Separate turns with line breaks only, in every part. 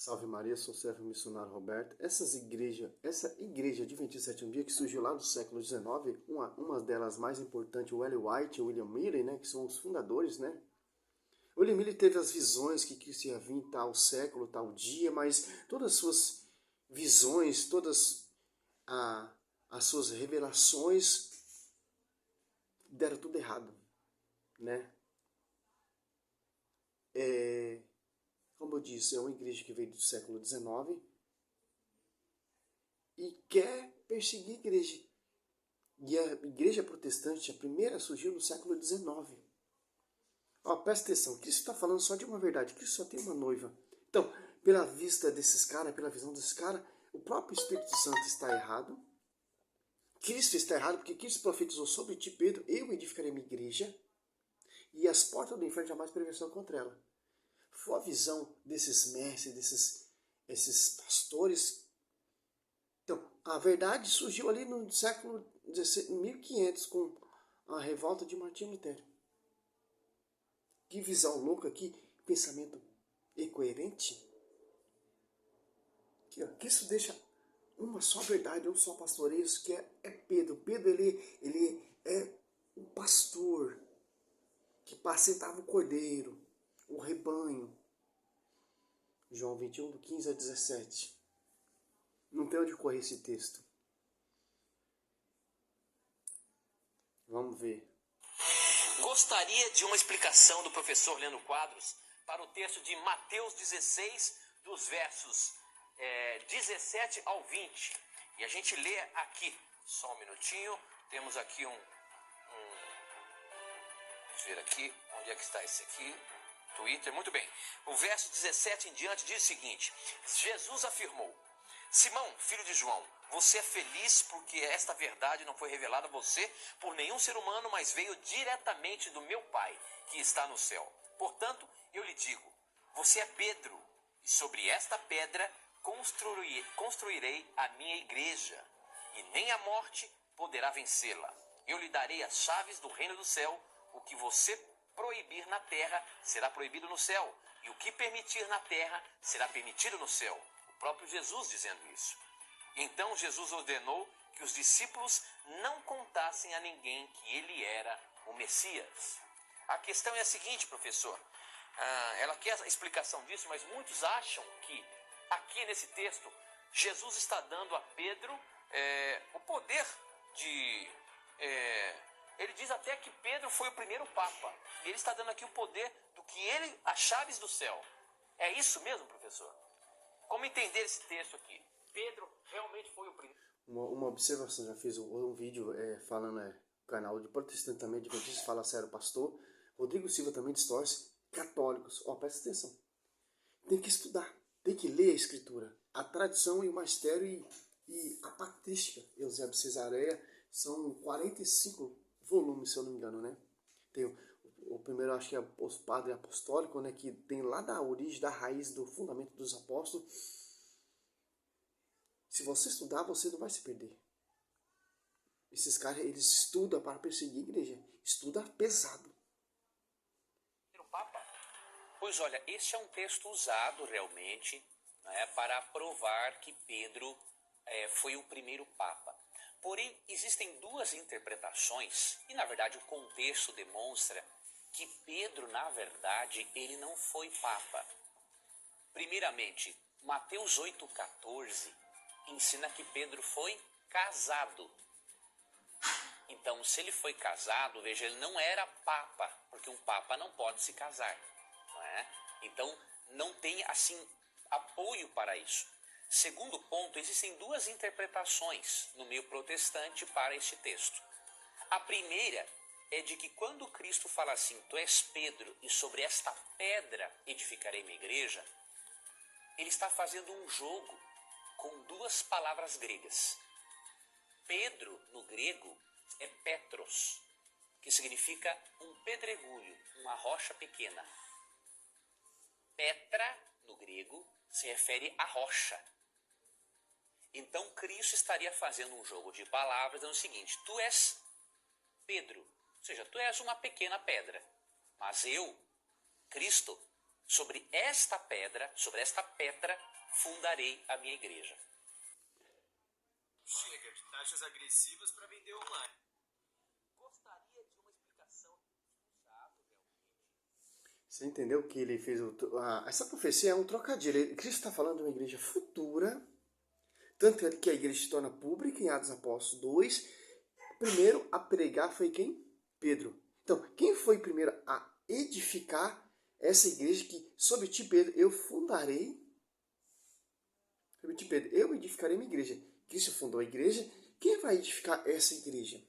Salve Maria, sou o servo missionário Roberto. Essa igreja Adventista Sétimo Dia que surgiu lá do século XIX, uma delas mais importantes, o Ellen White e o William Miller, né, que são os fundadores, né? O William Miller teve as visões que Cristo ia vir em tal século, tal dia, mas todas as suas visões, as suas revelações deram tudo errado, né? Como eu disse, é uma igreja que veio do século XIX e quer perseguir a igreja. E a igreja protestante, a primeira, surgiu no século XIX. Ó, presta atenção, Cristo está falando só de uma verdade, Cristo só tem uma noiva. Então, pela vista desses caras, pela visão desses caras, o próprio Espírito Santo está errado. Cristo está errado porque Cristo profetizou sobre ti, Pedro, eu edificarei minha igreja e as portas do inferno jamais prevalecerão contra ela. Foi a visão desses mestres, esses pastores. Então, a verdade surgiu ali no século XVI, 1500, com a revolta de Martinho Lutero. Que visão louca, que pensamento incoerente. Que isso deixa uma só verdade, um só pastoreio, que é Pedro. Pedro, ele é um pastor que apacentava o cordeiro, o rebanho. João 21, do 15 a 17. Não tem onde correr esse texto. Vamos ver.
Gostaria de uma explicação do professor Leandro Quadros para o texto de Mateus 16, dos versos 17 ao 20. E a gente lê aqui, só um minutinho, temos aqui vamos ver aqui, onde é que está esse aqui? Twitter, muito bem. O verso 17 em diante diz o seguinte: Jesus afirmou: Simão, filho de João, você é feliz porque esta verdade não foi revelada a você por nenhum ser humano, mas veio diretamente do meu Pai, que está no céu. Portanto, eu lhe digo, você é Pedro, e sobre esta pedra construirei a minha igreja, e nem a morte poderá vencê-la. Eu lhe darei as chaves do reino do céu. O que você proibir na terra será proibido no céu, e o que permitir na terra será permitido no céu. O próprio Jesus dizendo isso. Então Jesus ordenou que os discípulos não contassem a ninguém que ele era o Messias. A questão é a seguinte, professor. Ela quer a explicação disso, mas muitos acham que aqui nesse texto Jesus está dando a Pedro o poder de... ele diz até que Pedro foi o primeiro Papa. Ele está dando aqui o poder do que ele, as chaves do céu. É isso mesmo, professor? Como entender esse texto aqui? Pedro realmente foi o primeiro.
Uma observação, já fiz um vídeo falando, canal de protestante também, adventista, fala sério, pastor. Rodrigo Silva também distorce, católicos. Ó, presta atenção. Tem que estudar, tem que ler a escritura. A tradição e o magistério e a patrística, Eusébio Cesareia, são 45 volumes, se eu não me engano, né? Tem o primeiro, acho que é o Padre Apostólico, né? Que tem lá da origem, da raiz, do fundamento dos apóstolos. Se você estudar, você não vai se perder. Esses caras, eles estudam para perseguir a igreja. Estuda pesado.
Papa? Pois olha, esse é um texto usado realmente, né, para provar que Pedro foi o primeiro Papa. Porém, existem duas interpretações, e na verdade o contexto demonstra que Pedro, na verdade, ele não foi Papa. Primeiramente, Mateus 8,14 ensina que Pedro foi casado. Então, se ele foi casado, veja, ele não era Papa, porque um Papa não pode se casar, não é? Então, não tem, assim, apoio para isso. Segundo ponto, existem duas interpretações no meio protestante para este texto. A primeira é de que quando Cristo fala assim, tu és Pedro, e sobre esta pedra edificarei minha igreja, ele está fazendo um jogo com duas palavras gregas. Pedro, no grego, é Petros, que significa um pedregulho, uma rocha pequena. Petra, no grego, se refere à rocha. Então, Cristo estaria fazendo um jogo de palavras, dizendo o seguinte, tu és Pedro, ou seja, tu és uma pequena pedra, mas eu, Cristo, sobre esta pedra, fundarei a minha igreja.
Chega de taxas agressivas para vender online.
Gostaria de uma explicação
Você entendeu que ele fez essa profecia é um trocadilho. Cristo está falando de uma igreja futura, tanto que a igreja se torna pública em Atos dos Apóstolos 2. Primeiro a pregar foi quem? Pedro. Então, quem foi primeiro a edificar essa igreja que, sob ti, Pedro, eu fundarei? Sob ti, Pedro, eu edificarei minha igreja. Cristo fundou a igreja. Quem vai edificar essa igreja?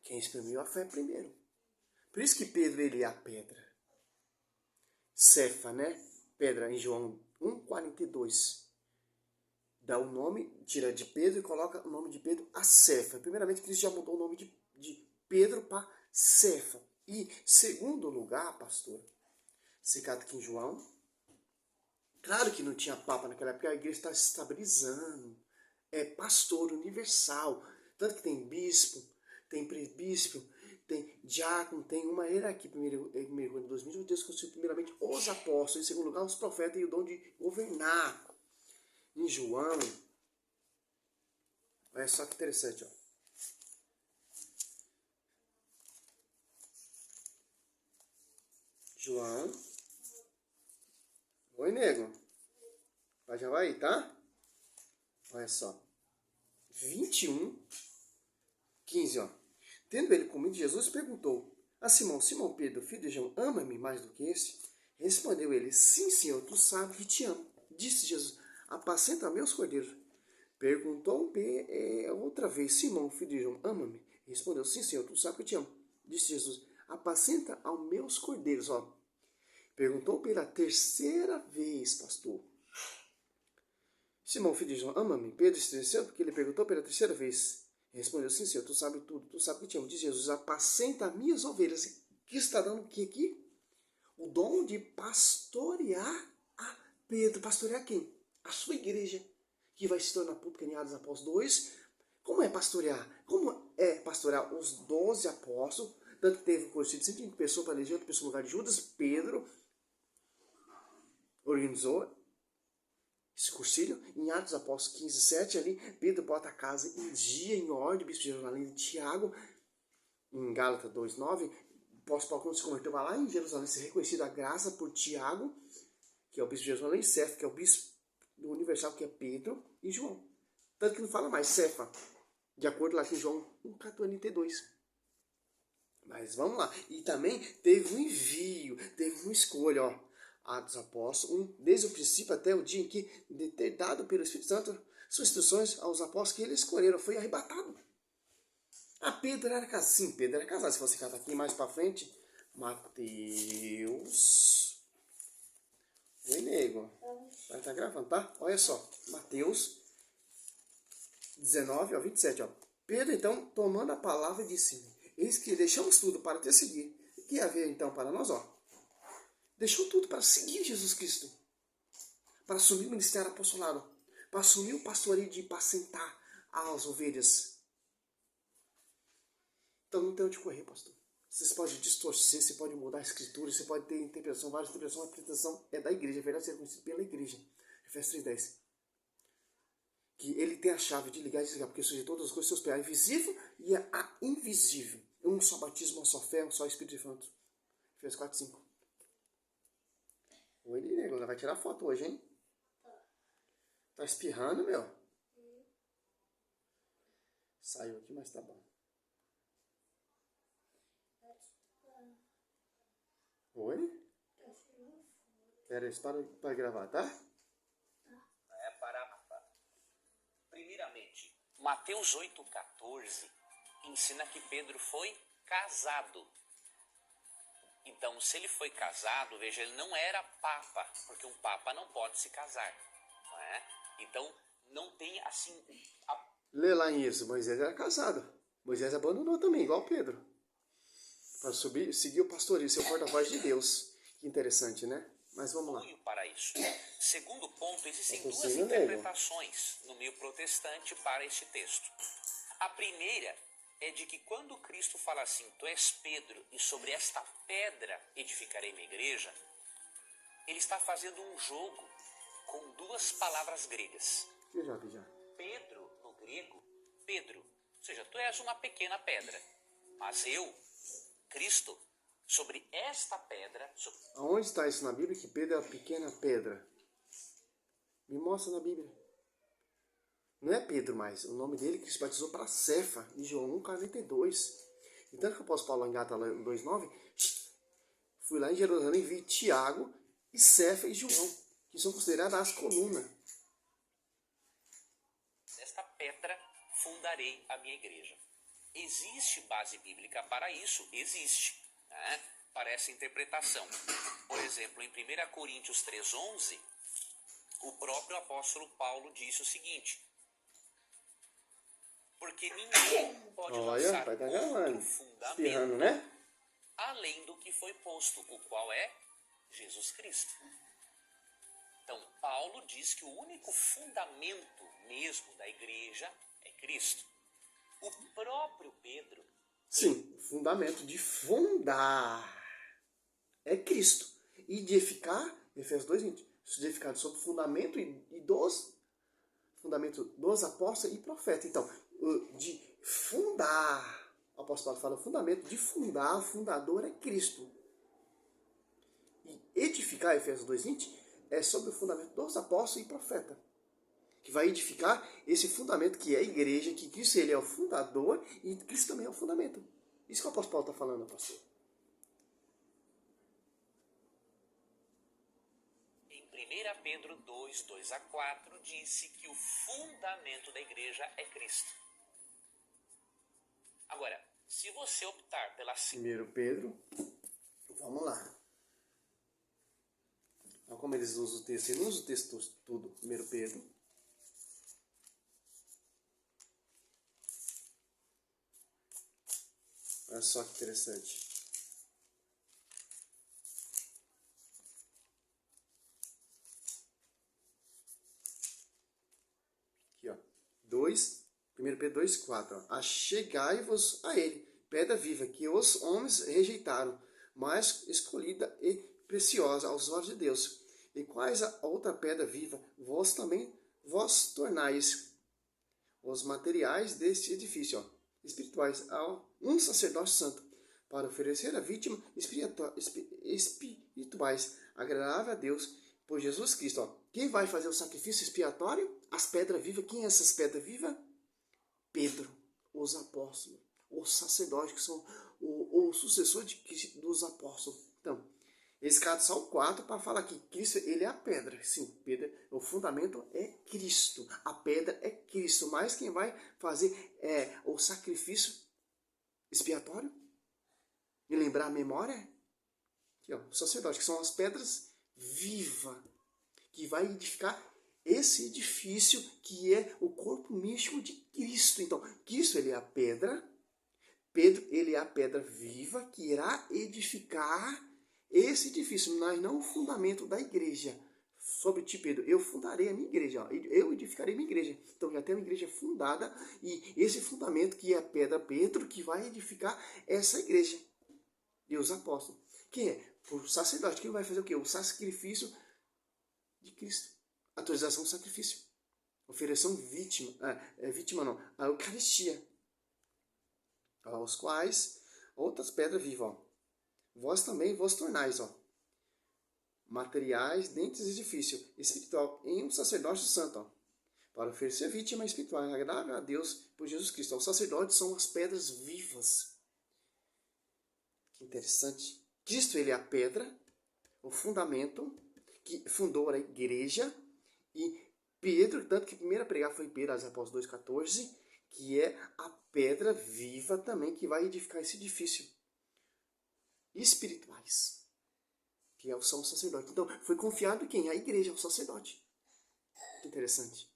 Quem exprimiu a fé primeiro. Por isso que Pedro, ele é a pedra. Cefa, né? Pedra, em João 1,42. Dá o nome, tira de Pedro e coloca o nome de Pedro a Cefa. Primeiramente, Cristo já mudou o nome de Pedro para Cefa. E, segundo lugar, pastor, se cata aqui em João, claro que não tinha papa naquela época, a igreja está se estabilizando. É pastor universal. Tanto que tem bispo, tem presbítero, tem diácono, tem uma hierarquia. Primeiro, em 2000, Deus constituiu primeiramente os apóstolos, em segundo lugar os profetas e o dom de governar. Em João, olha só que interessante, ó. João. Oi, nego. Já vai aí, tá? Olha só. 21, 15, ó. Tendo ele comido, Jesus perguntou a Simão: Simão Pedro, filho de João, ama-me mais do que esse? Respondeu ele: Sim, Senhor, tu sabes que te amo. Disse Jesus: apacenta meus cordeiros. Perguntou outra vez: Simão, filho de João, ama-me? Respondeu: Sim, Senhor, tu sabes que te amo. Disse Jesus: apacenta aos meus cordeiros. Ó. Perguntou pela terceira vez, pastor: Simão, filho de João, ama-me? Pedro estremeceu porque ele perguntou pela terceira vez. Respondeu: Sim, Senhor, tu sabes tudo, tu sabes que te amo. Diz Jesus: apacenta minhas ovelhas. Que está dando o que aqui? O dom de pastorear a Pedro. Pastorear quem? A sua igreja, que vai se tornar pública em Atos dos Apóstolos 2. Como é pastorear? Como é pastorear os 12 apóstolos? Tanto que teve um curso de 120 pessoas para eleger outra pessoa no lugar de Judas. Pedro organizou esse cursilho. Em Atos dos Apóstolos 15, 7, ali, Pedro bota a casa em dia, em ordem, bispo de Jerusalém de Tiago. Em Gálatas 2, 9, o apóstolo Paulo, quando se converteu, vai lá em Jerusalém ser reconhecido a graça por Tiago, que é o bispo de Jerusalém, e Cefa, que é o bispo do universal, que é Pedro, e João. Tanto que não fala mais Cefa, de acordo lá com João 1,42. Mas vamos lá. E também teve um envio, teve uma escolha, ó. Atos Apóstolos, desde o princípio até o dia em que, ter dado pelo Espírito Santo suas instruções aos apóstolos que eles escolheram, foi arrebatado. Pedro era casado. Sim, Pedro era casado. Se você catar aqui mais pra frente, Mateus. Oi, nego. Vai estar gravando, tá? Olha só. Mateus 19, ó, 27, ó. Pedro, então, tomando a palavra, disse: eis que deixamos tudo para te seguir. O que havia, então, para nós, ó? Deixou tudo para seguir Jesus Cristo. Para assumir o ministério apostolado. Para assumir o pastoreio de apacentar as ovelhas. Então não tem onde correr, pastor. Você pode distorcer, você pode mudar a escritura, você pode ter interpretação, várias interpretações. A interpretação é da igreja, a verdade é conhecida pela igreja. Efésios 3:10. Que ele tem a chave de ligar e desligar, porque surge todas as coisas, seus pés, a invisível e a invisível. Um só batismo, uma só fé, um só Espírito Santo. Efésios 4:5. Oi, nego, ela vai tirar foto hoje, hein? Tá espirrando, meu? Saiu aqui, mas tá bom. Oi? Pera aí, para gravar, tá?
Primeiramente, Mateus 8,14 ensina que Pedro foi casado. Então, se ele foi casado, veja, ele não era papa, porque um papa não pode se casar. Não é? Então, não tem assim...
Lê lá em isso, Moisés era casado. Moisés abandonou também, igual Pedro. Para seguir o pastoreio, ser o porta-voz de Deus. Que interessante, né? Mas vamos lá.
Para isso. Segundo ponto, existem
Eu tô
duas
sendo
interpretações no meio protestante para este texto. A primeira é de que quando Cristo fala assim, tu és Pedro e sobre esta pedra edificarei minha igreja, ele está fazendo um jogo com duas palavras gregas.
Eu já vi já.
Pedro, no grego, Pedro, ou seja, tu és uma pequena pedra, mas eu, Cristo, sobre esta pedra...
Aonde está isso na Bíblia que Pedro é a pequena pedra? Me mostra na Bíblia. Não é Pedro mais, o nome dele que se batizou para Cefa, em João 1,42. Então que o apóstolo Paulo em Gálatas 2,9, fui lá em Jerusalém e vi Tiago e Cefa e João, que são consideradas as colunas.
Nesta pedra fundarei a minha igreja. Existe base bíblica para isso? Existe, né? Para essa interpretação. Por exemplo, em 1 Coríntios 3,11, o próprio apóstolo Paulo disse o seguinte: porque ninguém pode lançar outro fundamento,
né?
além do que foi posto, o qual é Jesus Cristo. Então, Paulo diz que o único fundamento mesmo da igreja é Cristo. O próprio Pedro...
Sim, o fundamento de fundar é Cristo. E de edificar, Efésios 2,20, edificado sobre o fundamento fundamento dos apóstolos e profetas. Então, de fundar, o apóstolo Paulo fala, o fundamento de fundar, o fundador é Cristo. E edificar, Efésios 2,20, é sobre o fundamento dos apóstolos e profetas, que vai edificar esse fundamento que é a igreja, que Cristo ele é o fundador e Cristo também é o fundamento. Isso que o apóstolo Paulo está falando, pastor.
Em 1 Pedro 2, 2-4, disse que o fundamento da igreja é Cristo. Agora, se você optar pela...
1 Pedro, vamos lá. Olha como eles usam o texto, ele não usa o texto tudo. 1 Pedro. Olha só que interessante. Aqui, ó. 1 Pedro 2,4. Achegai-vos a ele, pedra viva, que os homens rejeitaram, mas escolhida e preciosa aos olhos de Deus. E quais a outra pedra viva, vós também vós tornais os materiais deste edifício, ó, espirituais, a um sacerdócio santo, para oferecer a vítima espirituais, agradável a Deus, por Jesus Cristo. Ó. Quem vai fazer o sacrifício expiatório? As pedras vivas. Quem é essas pedras vivas? Pedro, os apóstolos, os sacerdotes, que são o sucessor dos apóstolos. Então, eles catam só o 4 para falar que Cristo ele é a pedra. Sim, pedra, o fundamento é Cristo. A pedra é Cristo. Mas quem vai fazer o sacrifício expiatório e lembrar a memória? Aqui, ó, os sacerdotes, que são as pedras vivas, que vai edificar esse edifício que é o corpo místico de Cristo. Então, Cristo ele é a pedra, Pedro ele é a pedra viva que irá edificar esse edifício, mas não o fundamento da igreja. Sobre ti, Pedro, eu fundarei a minha igreja, ó, eu edificarei a minha igreja. Então já tem uma igreja fundada e esse fundamento que é a pedra Pedro que vai edificar essa igreja. E os apóstolos. Quem é? O sacerdote. Quem vai fazer o quê? O sacrifício de Cristo. Autorização do sacrifício. Ofereção vítima. Vítima não. A Eucaristia. Aos quais outras pedras vivas. Ó. Vós também vos tornais. Ó, materiais dentro do edifício espiritual em um sacerdócio santo. Ó, para oferecer vítima espiritual agradável a Deus por Jesus Cristo. Ó, os sacerdotes são as pedras vivas. Que interessante. Cristo ele é a pedra, o fundamento que fundou a igreja, e Pedro, tanto que a primeira pregar foi Pedro, as Apóstolos 2,14, que é a pedra viva também que vai edificar esse edifício espirituais, que é o sumo sacerdote. Então, foi confiado em quem? A igreja, o sacerdote. Que interessante.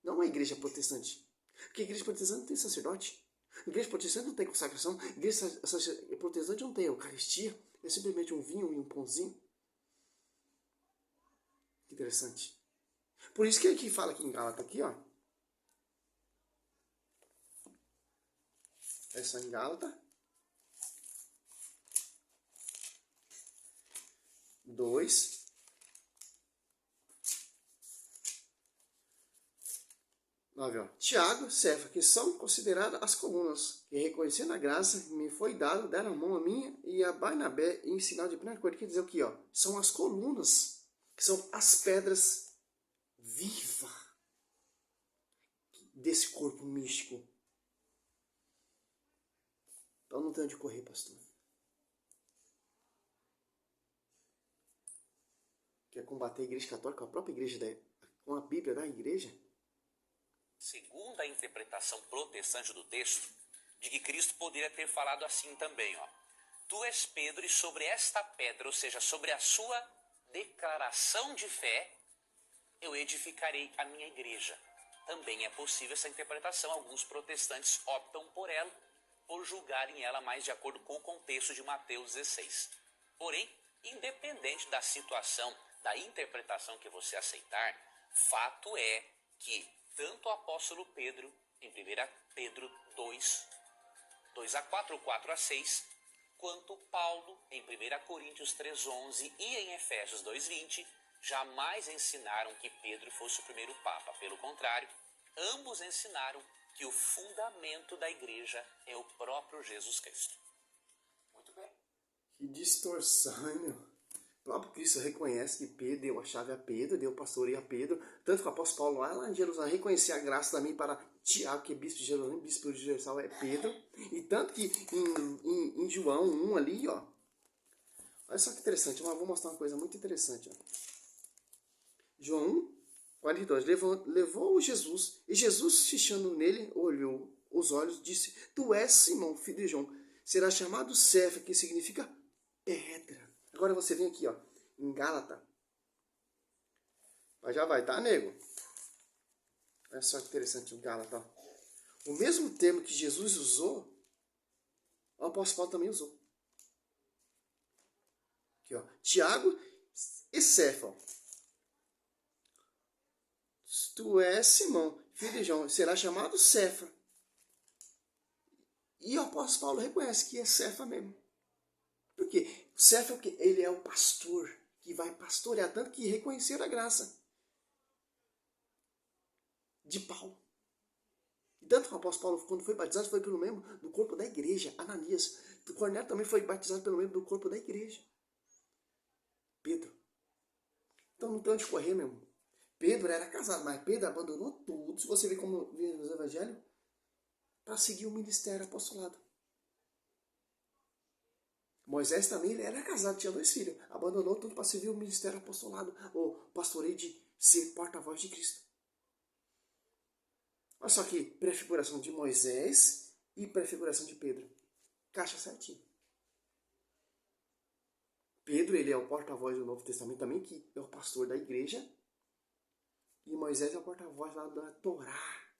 Não a igreja protestante. Porque a igreja protestante não tem sacerdote. A igreja protestante não tem consagração. A igreja protestante não tem Eucaristia. É simplesmente um vinho e um pãozinho. Que interessante. Por isso que aqui fala aqui em Gálatas, aqui, ó. É só em Gálatas 2, 9, ó. Tiago, Cefa, que são consideradas as colunas, que reconhecendo a graça, me foi dado, deram a mão a minha e a Barnabé em sinal de primeira coisa. Quer dizer o que, ó? São as colunas, que são as pedras vivas desse corpo místico. Então não tem onde correr, pastor. Quer combater a igreja católica, a própria igreja, com a Bíblia da igreja?
Segundo a interpretação protestante do texto, de que Cristo poderia ter falado assim também, ó. Tu és Pedro e sobre esta pedra, ou seja, sobre a sua declaração de fé, eu edificarei a minha igreja. Também é possível essa interpretação. Alguns protestantes optam por ela, por julgarem ela mais de acordo com o contexto de Mateus 16. Porém, independente da situação, da interpretação que você aceitar, fato é que tanto o apóstolo Pedro, em 1 Pedro 2, 2-4, ou 4-6, quanto Paulo, em 1 Coríntios 3:11 e em Efésios 2:20, jamais ensinaram que Pedro fosse o primeiro papa. Pelo contrário, ambos ensinaram que o fundamento da igreja é o próprio Jesus Cristo. Muito bem.
Que distorção, hein, meu? O próprio Cristo reconhece que Pedro deu a chave a Pedro, deu o pastoreio a Pedro. Tanto que o apóstolo Paulo lá em Jerusalém reconhecia a graça também para Tiago, que é bispo de Jerusalém, bispo universal é Pedro. E tanto que em João 1 ali, ó. Olha só que interessante, eu vou mostrar uma coisa muito interessante, ó. João 1, 42. Levou Jesus, e Jesus, fichando nele, olhou os olhos, disse: Tu és Simão, filho de João, será chamado Cefa, que significa pedra. Agora você vem aqui, ó, em Gálatas. Mas já vai, tá, nego? Olha só que interessante o Gálatas. O mesmo termo que Jesus usou, o apóstolo Paulo também usou. Aqui, ó. Tiago e Cefa. Tu és Simão, filho de João, será chamado Cefa. E o apóstolo Paulo reconhece que é Cefa mesmo. Por quê? O Cefa, ele é o pastor que vai pastorear, tanto que reconheceram a graça de Paulo. E tanto que o apóstolo Paulo, quando foi batizado, foi pelo membro do corpo da igreja. Ananias. O Cornélio também foi batizado pelo membro do corpo da igreja. Pedro. Então não tem onde correr, meu irmão. Pedro era casado, mas Pedro abandonou tudo. Se você ver como vê nos evangelhos, para seguir o ministério apostolado. Moisés também, ele era casado, tinha 2 filhos. Abandonou tudo para servir o ministério apostolado, ou pastoreio de ser porta-voz de Cristo. Olha só aqui, prefiguração de Moisés e prefiguração de Pedro. Caixa certinho. Pedro, ele é o porta-voz do Novo Testamento também, que é o pastor da igreja. E Moisés é o porta-voz lá da Torá,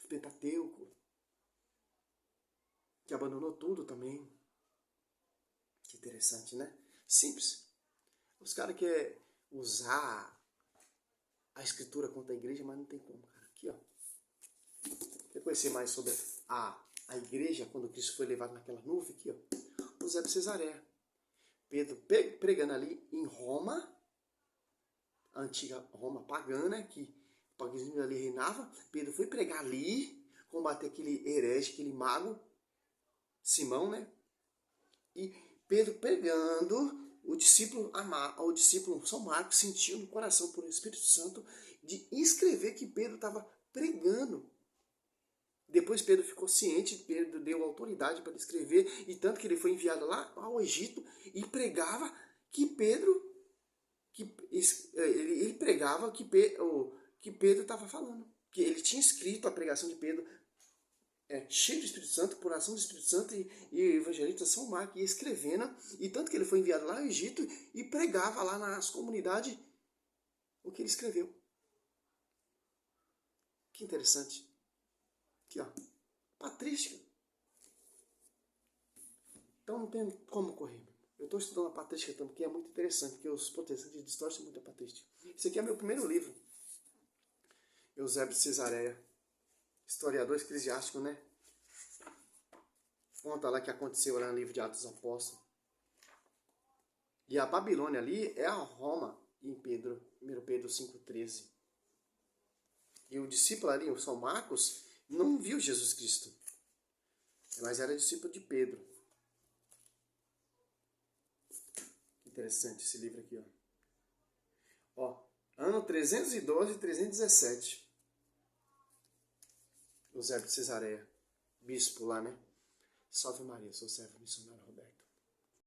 do Pentateuco, que abandonou tudo também. Que interessante, né? Simples. Os caras querem usar a escritura contra a igreja, mas não tem como, cara. Aqui, ó. Quer conhecer mais sobre a igreja, quando Cristo foi levado naquela nuvem? Aqui, ó. Eusébio de Cesareia. Pedro pregando ali em Roma, a antiga Roma pagana, que o paganismo ali reinava. Pedro foi pregar ali, combater aquele herege, aquele mago, Simão, né? E Pedro pregando, o discípulo São Marcos sentiu no coração por Espírito Santo de escrever que Pedro estava pregando. Depois Pedro ficou ciente, Pedro deu autoridade para escrever, e tanto que ele foi enviado lá ao Egito e pregava que Pedro, ele pregava que Pedro estava falando, que ele tinha escrito a pregação de Pedro, cheio do Espírito Santo, por ação do Espírito Santo, e o evangelista São Marcos ia escrevendo, e tanto que ele foi enviado lá ao Egito e pregava lá nas comunidades o que ele escreveu. Que interessante. Aqui, ó, patrística. Então não tem como correr. Eu estou estudando a patrística também, que é muito interessante, porque os protestantes distorcem muito a patrística. Esse aqui é meu primeiro livro. Eusébio de Cesareia, historiador eclesiástico, né? Conta lá que aconteceu lá no livro de Atos dos Apóstolos. E a Babilônia ali é a Roma, em 1 Pedro 5,13. E o discípulo ali, o São Marcos, não viu Jesus Cristo. Mas era discípulo de Pedro. Interessante esse livro aqui, ó. Ó, ano 312 e 317. Eusébio de Cesareia, bispo lá, né? Salve Maria, sou servo missionário Roberto.